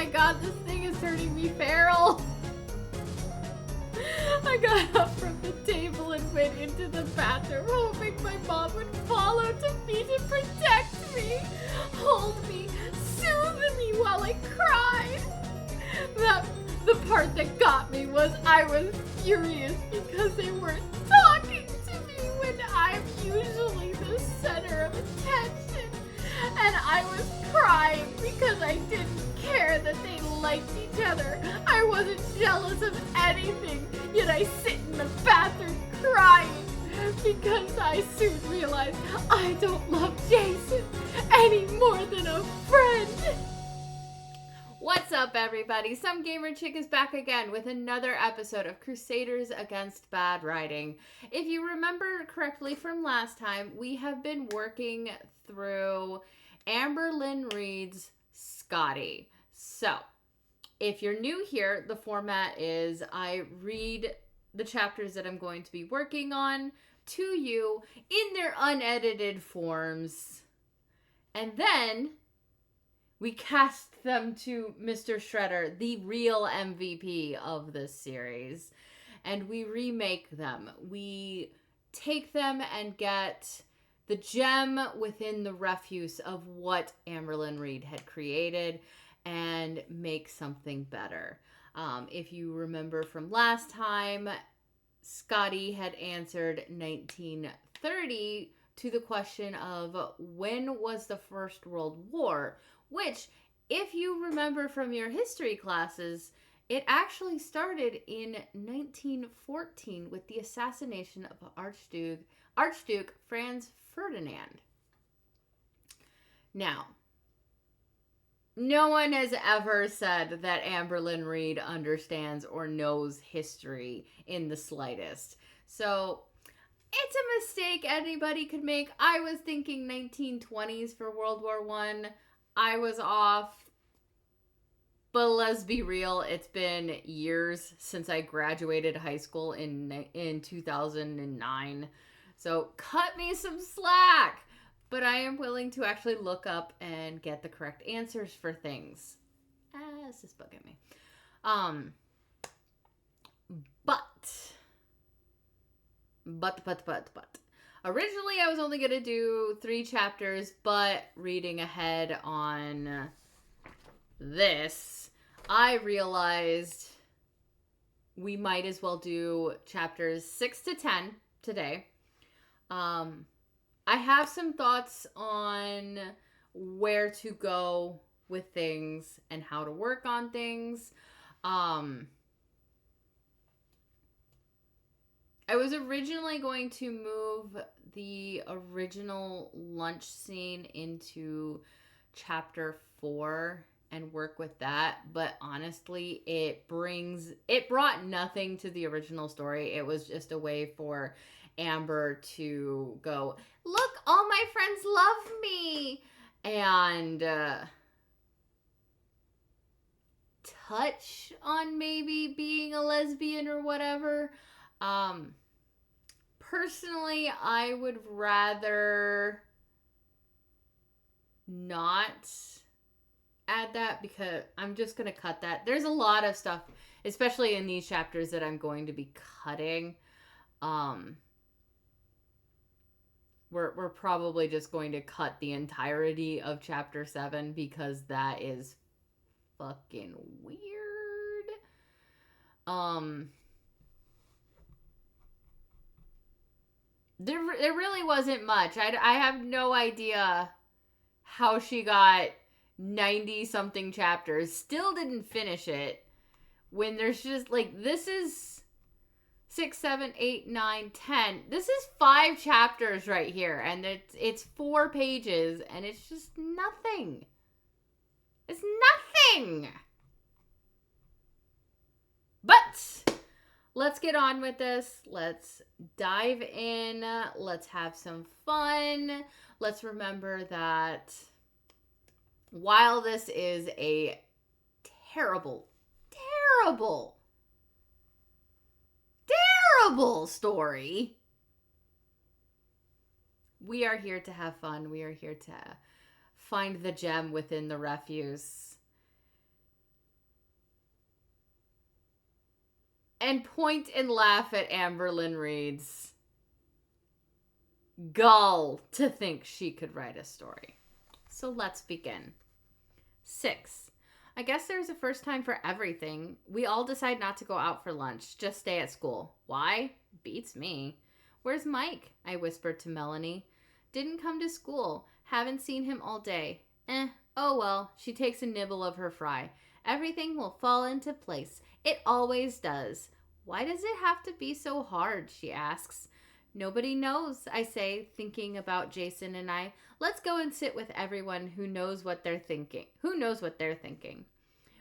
my god, this thing is turning me feral. I got up from the table and went into the bathroom, hoping my mom would follow to protect me, hold me, soothe me while I cried. The part that got me was I was furious because they weren't talking to me when I'm usually the center of attention. And I was crying because I didn't care that they liked each other. I wasn't jealous of anything, yet I sit in the bathroom crying because I soon realized I don't love Jason any more than a friend. What's up, everybody? Some Gamer Chick is back again with another episode of Crusaders Against Bad Writing. If you remember correctly from last time, we have been working through Amberlynn Reid's SCOTTIE. So, if you're new here, the format is I read the chapters that I'm going to be working on to you in their unedited forms, and then we cast them to Mr. Shredder, the real MVP of this series, and we remake them. We take them and get the gem within the refuse of what Amberlynn Reid had created and make something better. If you remember from last time, SCOTTIE had answered 1930 to the question of when was the First World War, which, if you remember from your history classes, it actually started in 1914 with the assassination of Archduke Franz Ferdinand. Now, no one has ever said that Amberlynn Reid understands or knows history in the slightest. So, it's a mistake anybody could make. I was thinking 1920s for World War I. I was off. But let's be real, it's been years since I graduated high school in 2009. So cut me some slack. But I am willing to actually look up and get the correct answers for things. This is bugging me. But. Originally, I was only going to do 3 chapters, but reading ahead on this, I realized we might as well do chapters 6 to 10 today. I have some thoughts on where to go with things and how to work on things. I was originally going to move the original lunch scene into chapter 4 and work with that, but honestly, it brought nothing to the original story. It was just a way for Amber to go, look, all my friends love me, and touch on maybe being a lesbian or whatever. Personally, I would rather not add that because I'm just going to cut that. There's a lot of stuff, especially in these chapters, that I'm going to be cutting. We're probably just going to cut the entirety of chapter 7 because that is fucking weird. There really wasn't much. I have no idea how she got 90-something chapters. Still didn't finish it. When there's just, like, this is 6, 7, 8, 9, 10. This is 5 chapters right here. And it's 4 pages. And it's just nothing. It's nothing! But let's get on with this. Let's dive in. Let's have some fun. Let's remember that while this is a terrible story, we are here to have fun. We are here to find the gem within the refuse. and point and laugh at Amberlynn Reid's gall to think she could write a story. So let's begin. 6. I guess there's a first time for everything. We all decide not to go out for lunch, just stay at school. Why? Beats me. Where's Mike? I whispered to Melanie. Didn't come to school. Haven't seen him all day. Oh well. She takes a nibble of her fry. Everything will fall into place. It always does. Why does it have to be so hard? She asks. Nobody knows, I say, thinking about Jason and I. Let's go and sit with everyone who knows what they're thinking.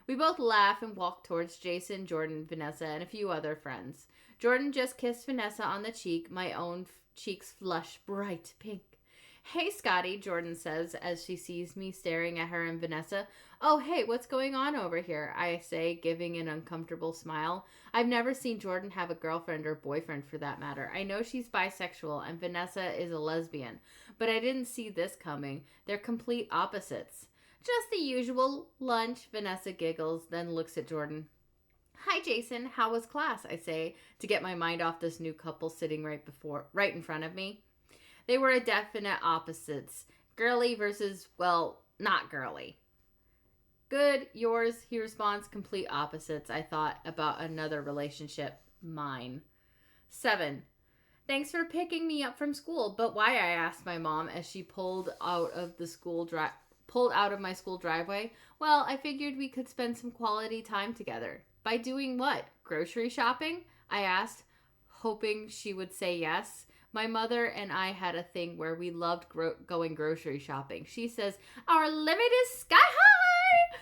We both laugh and walk towards Jason, Jordan, Vanessa, and a few other friends. Jordan just kissed Vanessa on the cheek. My own cheeks flush bright pink. Hey, SCOTTIE, Jordan says as she sees me staring at her and Vanessa. Oh, hey, what's going on over here? I say, giving an uncomfortable smile. I've never seen Jordan have a girlfriend or boyfriend for that matter. I know she's bisexual and Vanessa is a lesbian, but I didn't see this coming. They're complete opposites. Just the usual. Lunch, Vanessa giggles, then looks at Jordan. Hi, Jason. How was class? I say, to get my mind off this new couple sitting right in front of me. They were a definite opposites. Girly versus, well, not girly. Good, yours, he responds, complete opposites. I thought about another relationship, mine. 7. Thanks for picking me up from school, but why? I asked my mom as she pulled out of my school driveway. Well, I figured we could spend some quality time together. By doing what? Grocery shopping? I asked, hoping she would say yes. My mother and I had a thing where we loved going grocery shopping. She says, our limit is sky high!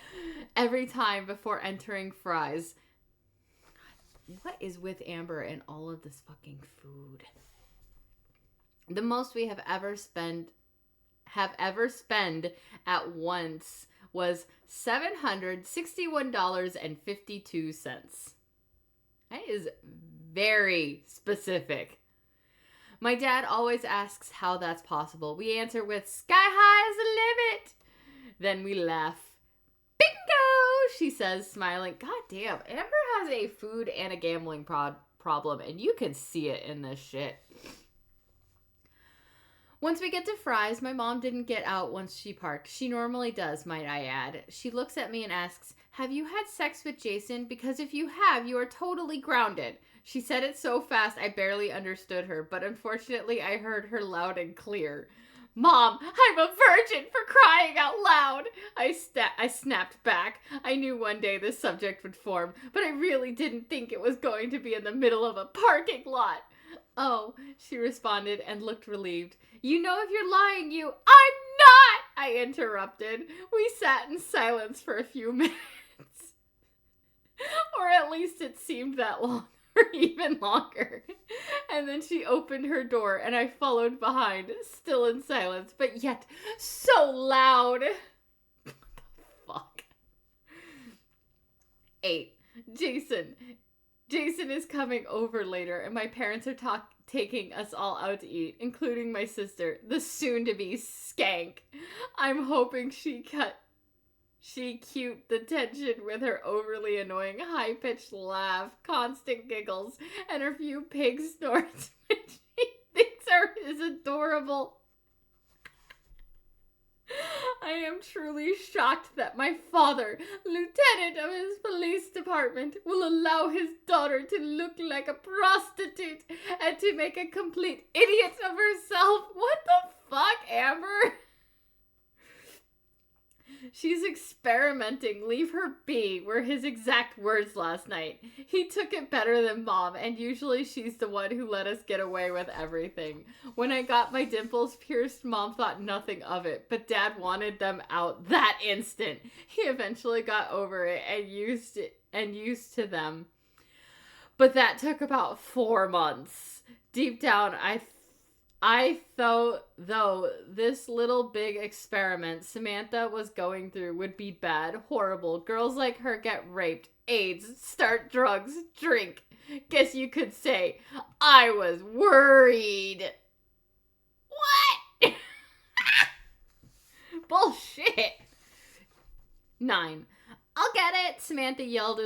Every time before entering Fry's. What is with Amber and all of this fucking food? The most we have ever spent at once was $761.52. That is very specific. My dad always asks how that's possible. We answer with, sky high is the limit. Then we laugh. Bingo, she says, smiling. God damn, Amber has a food and a gambling problem, and you can see it in this shit. Once we get to Fry's, my mom didn't get out once she parked. She normally does, might I add. She looks at me and asks, have you had sex with Jason? Because if you have, you are totally grounded. She said it so fast I barely understood her, but unfortunately I heard her loud and clear. Mom, I'm a virgin, for crying out loud. I snapped back. I knew one day this subject would form, but I really didn't think it was going to be in the middle of a parking lot. Oh, she responded and looked relieved. You know if you're lying, you... I'm not! I interrupted. We sat in silence for a few minutes. Or at least it seemed that long. Or even longer. And then she opened her door and I followed behind, still in silence, but yet so loud. What the fuck? 8. Jason is coming over later and my parents are taking us all out to eat, including my sister, the soon-to-be skank. I'm hoping she cute the tension with her overly annoying high-pitched laugh, constant giggles, and her few pig snorts, which she thinks is adorable. I am truly shocked that my father, lieutenant of his police department, will allow his daughter to look like a prostitute and to make a complete idiot of herself. What the fuck, Amber? She's experimenting. Leave her be, were his exact words last night. He took it better than Mom, and usually she's the one who let us get away with everything. When I got my dimples pierced, Mom thought nothing of it, but Dad wanted them out that instant. He eventually got over it and used to them. But that took about 4 months. Deep down, I thought, though, this little big experiment Samantha was going through would be bad, horrible. Girls like her get raped, AIDS, start drugs, drink. Guess you could say I was worried. What? Bullshit. 9. I'll get it, Samantha yelled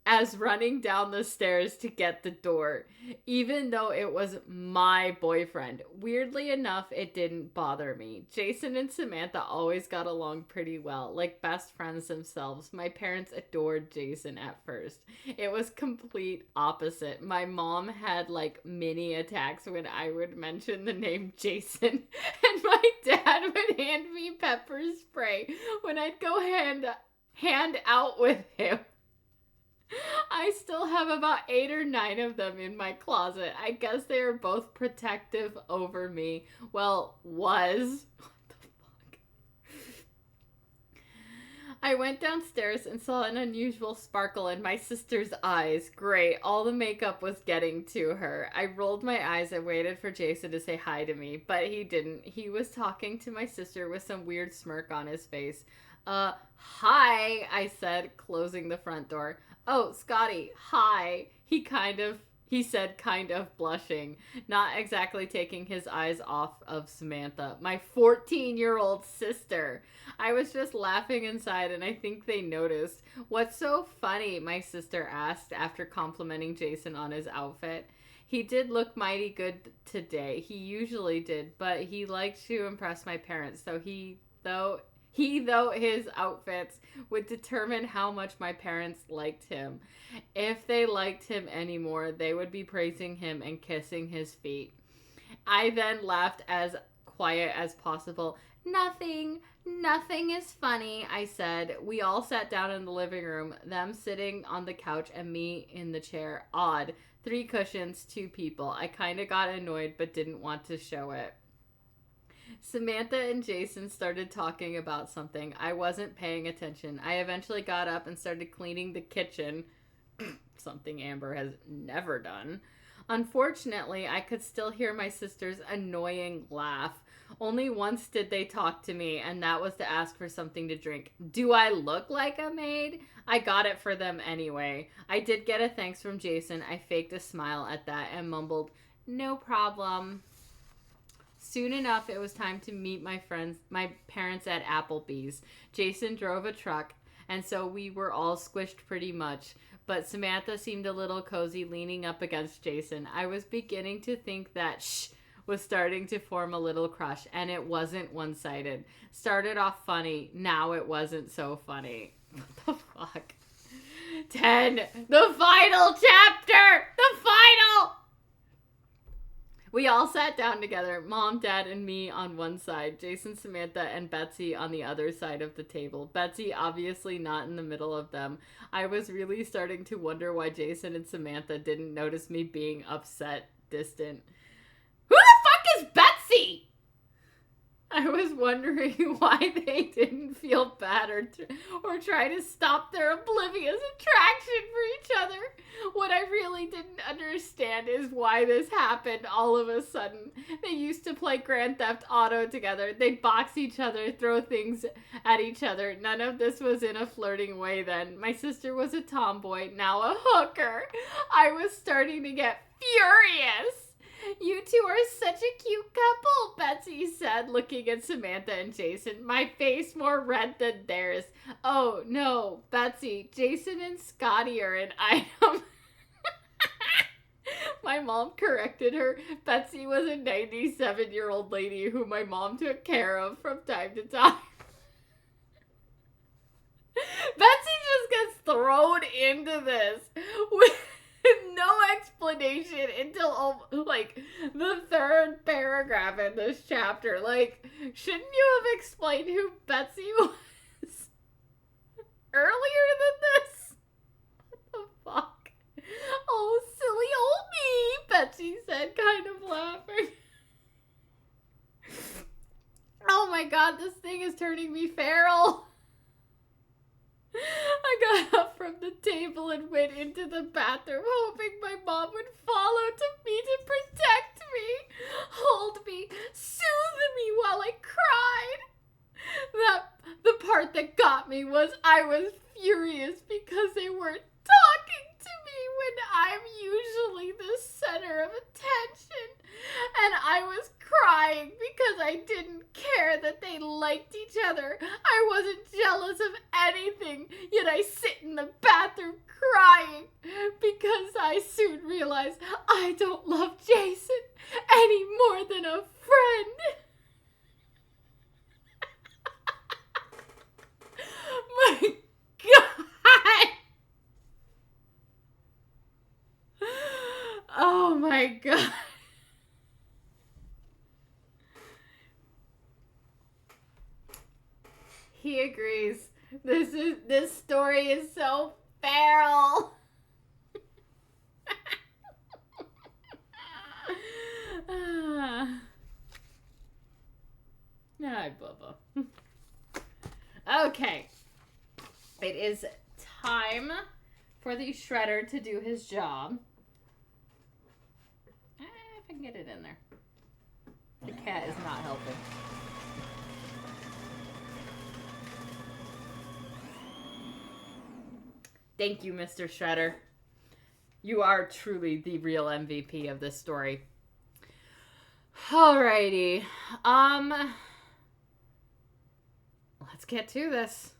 as running down the stairs to get the door, even though it was my boyfriend. Weirdly enough, it didn't bother me. Jason and Samantha always got along pretty well, like best friends themselves. My parents adored Jason at first. It was complete opposite. My mom had like mini attacks when I would mention the name Jason, and my dad would hand me pepper spray when I'd go hand out with him. I still have about 8 or 9 of them in my closet. I guess they are both protective over me. Well, was. What the fuck? I went downstairs and saw an unusual sparkle in my sister's eyes. Great, all the makeup was getting to her. I rolled my eyes and waited for Jason to say hi to me, but he didn't. He was talking to my sister with some weird smirk on his face. Hi, I said, closing the front door. Oh, Scottie, hi. He said, kind of blushing, not exactly taking his eyes off of Samantha, my 14-year-old sister. I was just laughing inside, and I think they noticed. What's so funny? My sister asked after complimenting Jason on his outfit. He did look mighty good today. He usually did, but he liked to impress my parents, so though his outfits would determine how much my parents liked him. If they liked him anymore, they would be praising him and kissing his feet. I then laughed as quiet as possible. Nothing is funny, I said. We all sat down in the living room, them sitting on the couch and me in the chair. Odd. 3 cushions, 2 people. I kind of got annoyed but didn't want to show it. Samantha and Jason started talking about something. I wasn't paying attention. I eventually got up and started cleaning the kitchen, something Amber has never done. Unfortunately, I could still hear my sister's annoying laugh. Only once did they talk to me, and that was to ask for something to drink. Do I look like a maid? I got it for them anyway. I did get a thanks from Jason. I faked a smile at that and mumbled, "No problem." Soon enough, it was time to meet my parents at Applebee's. Jason drove a truck, and so we were all squished pretty much. But Samantha seemed a little cozy, leaning up against Jason. I was beginning to think that was starting to form a little crush, and it wasn't one-sided. Started off funny, now it wasn't so funny. What the fuck? 10. The final chapter! The final! We all sat down together, Mom, Dad, and me on one side, Jason, Samantha, and Betsy on the other side of the table. Betsy obviously not in the middle of them. I was really starting to wonder why Jason and Samantha didn't notice me being upset, distant. Who the fuck is Betsy? I was wondering why they didn't feel bad or try to stop their oblivious attraction for each other. What I really didn't understand is why this happened all of a sudden. They used to play Grand Theft Auto together. They'd box each other, throw things at each other. None of this was in a flirting way then. My sister was a tomboy, now a hooker. I was starting to get furious. You two are such a cute couple, Betsy said, looking at Samantha and Jason, my face more red than theirs. Oh, no, Betsy, Jason and Scottie are an item. My mom corrected her. Betsy was a 97-year-old lady who my mom took care of from time to time. Betsy just gets thrown into this with no explanation until like the 3rd paragraph in this chapter. Like, shouldn't you have explained who Betsy was earlier than this? What the fuck? Oh, silly old me, Betsy said, kind of laughing. Oh my god, this thing is turning me feral. I got up from the table and went into the bathroom, hoping my mom would follow me to protect me, hold me, soothe me while I cried. The part that got me was I was furious because they weren't talking to me when I'm usually the center of attention. And I was crying because I didn't care that they liked each other. I wasn't jealous of anything, yet I sit in the bathroom crying because I soon realized I don't love Jason any more than a friend. My God. Oh my God. He agrees. This story is so feral. Hi, Bubba. Okay. It is time for the shredder to do his job. If I can get it in there. The cat is not helping. Thank you, Mr. Shredder. You are truly the real MVP of this story. Alrighty. Let's get to this.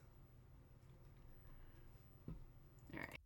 Alright.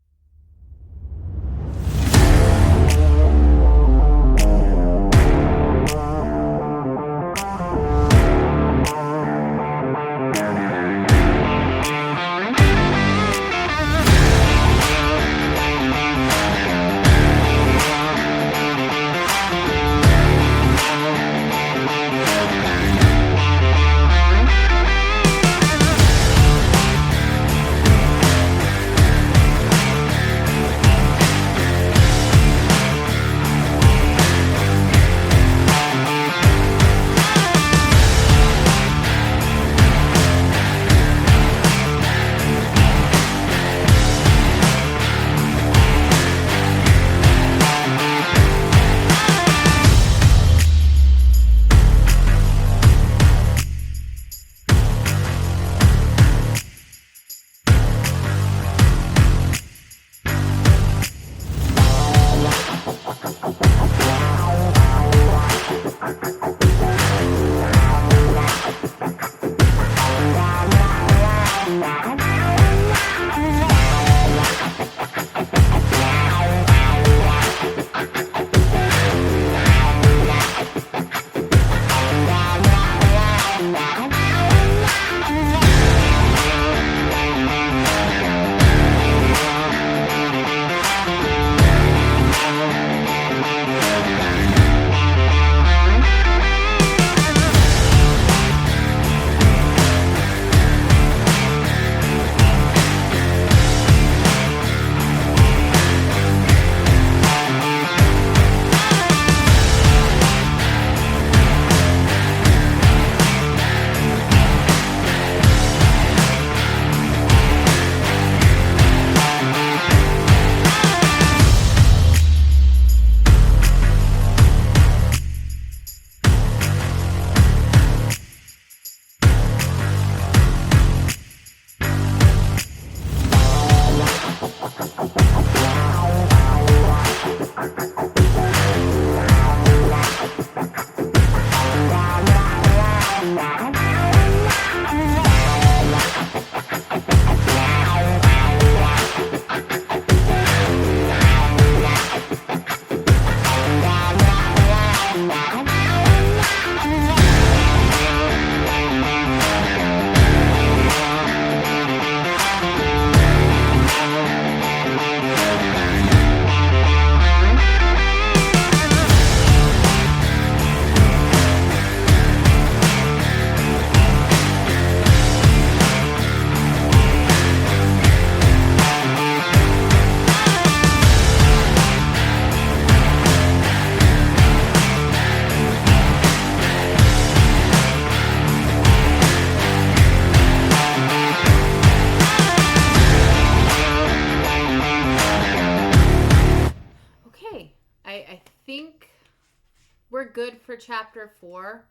Good for chapter 4.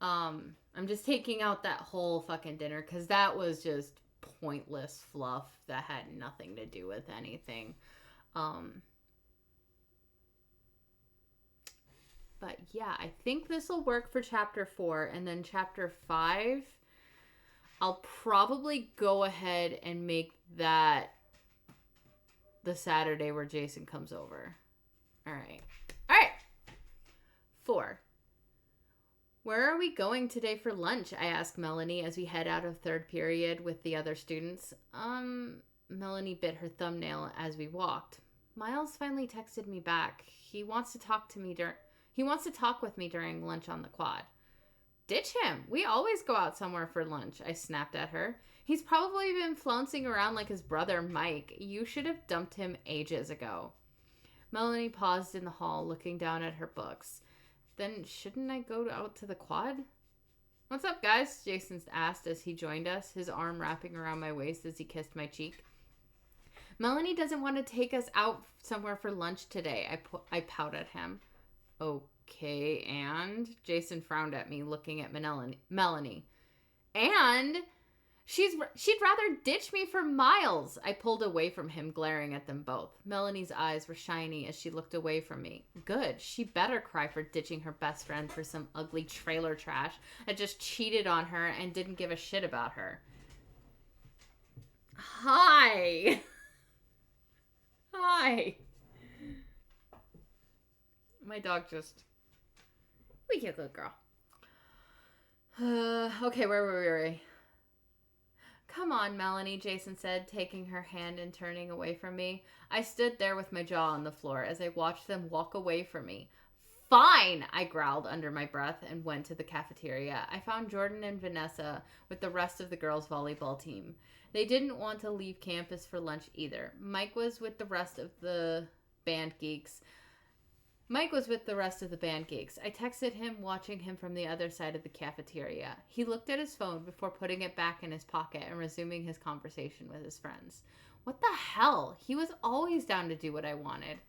I'm just taking out that whole fucking dinner because that was just pointless fluff that had nothing to do with anything. But yeah, I think this will work for chapter 4, and then chapter 5 I'll probably go ahead and make that the Saturday where Jason comes over. All right. 4. Where are we going today for lunch? I asked Melanie as we head out of third period with the other students. Melanie bit her thumbnail as we walked. Miles finally texted me back. He wants to talk with me during lunch on the quad. Ditch him. We always go out somewhere for lunch, I snapped at her. He's probably been flouncing around like his brother Mike. You should have dumped him ages ago. Melanie paused in the hall, looking down at her books. Then shouldn't I go out to the quad? What's up, guys? Jason asked as he joined us, his arm wrapping around my waist as he kissed my cheek. Melanie doesn't want to take us out somewhere for lunch today. I pouted at him. Okay, and? Jason frowned at me, looking at Melanie. And? She'd rather ditch me for Miles. I pulled away from him, glaring at them both. Melanie's eyes were shiny as she looked away from me. Good. She better cry for ditching her best friend for some ugly trailer trash that just cheated on her and didn't give a shit about her. Hi. My dog just... We get good girl. Okay, where were we? Come on, Melanie, Jason said, taking her hand and turning away from me. I stood there with my jaw on the floor as I watched them walk away from me. Fine, I growled under my breath and went to the cafeteria. I found Jordan and Vanessa with the rest of the girls' volleyball team. They didn't want to leave campus for lunch either. Mike was with the rest of the band geeks. I texted him, watching him from the other side of the cafeteria. He looked at his phone before putting it back in his pocket and resuming his conversation with his friends. What the hell? He was always down to do what I wanted.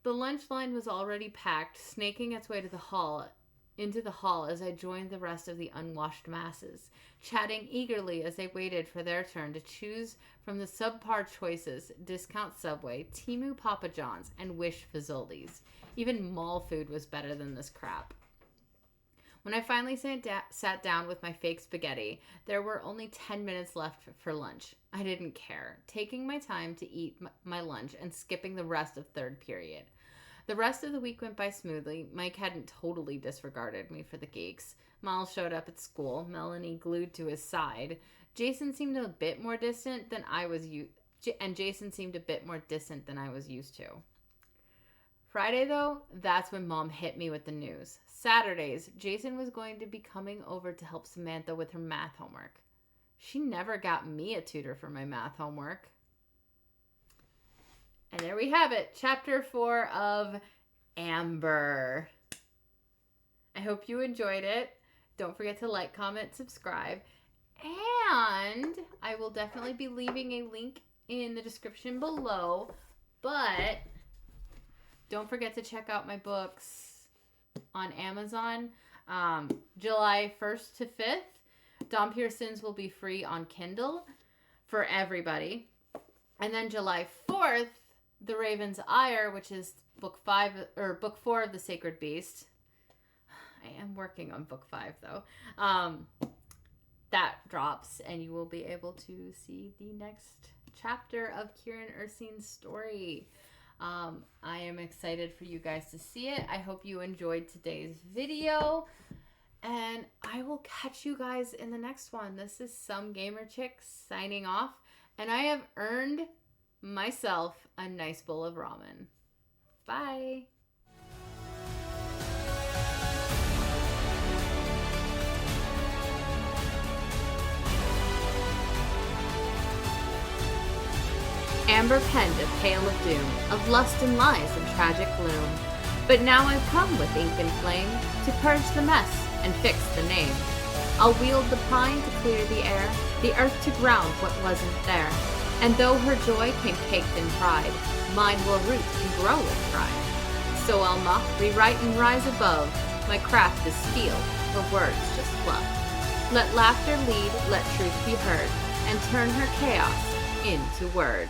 The lunch line was already packed, snaking its way into the hall as I joined the rest of the unwashed masses, chatting eagerly as they waited for their turn to choose from the subpar choices: Discount Subway, Temu Papa John's, and Wish Fazoli's. Even mall food was better than this crap. When I finally sat down with my fake spaghetti, there were only 10 minutes left for lunch. I didn't care, taking my time to eat my lunch and skipping the rest of third period. The rest of the week went by smoothly. Mike hadn't totally disregarded me for the geeks. Miles showed up at school, Melanie glued to his side. Jason seemed a bit more distant than I was used to. Friday, though, that's when Mom hit me with the news. Saturdays, Jason was going to be coming over to help Samantha with her math homework. She never got me a tutor for my math homework. And there we have it, Chapter 4 of Amber. I hope you enjoyed it. Don't forget to like, comment, subscribe. And I will definitely be leaving a link in the description below. But don't forget to check out my books on Amazon. July 1st to 5th, Dom Pearson's will be free on Kindle for everybody. And then July 4th, The Raven's Ire, which is book 4 of The Sacred Beast. I am working on book 5 though. That drops and you will be able to see the next chapter of Kieran Ursine's story. I am excited for you guys to see it. I hope you enjoyed today's video, and I will catch you guys in the next one. This is Some Gamer Chick signing off, and I have earned myself a nice bowl of ramen. Bye. Amber penned a tale of doom, of lust and lies and tragic gloom. But now I've come with ink and flame, to purge the mess and fix the name. I'll wield the pine to clear the air, the earth to ground what wasn't there. And though her joy came caked in pride, mine will root and grow with pride. So I'll mock, rewrite, and rise above. My craft is steel, her words just fluff. Let laughter lead, let truth be heard, and turn her chaos into word.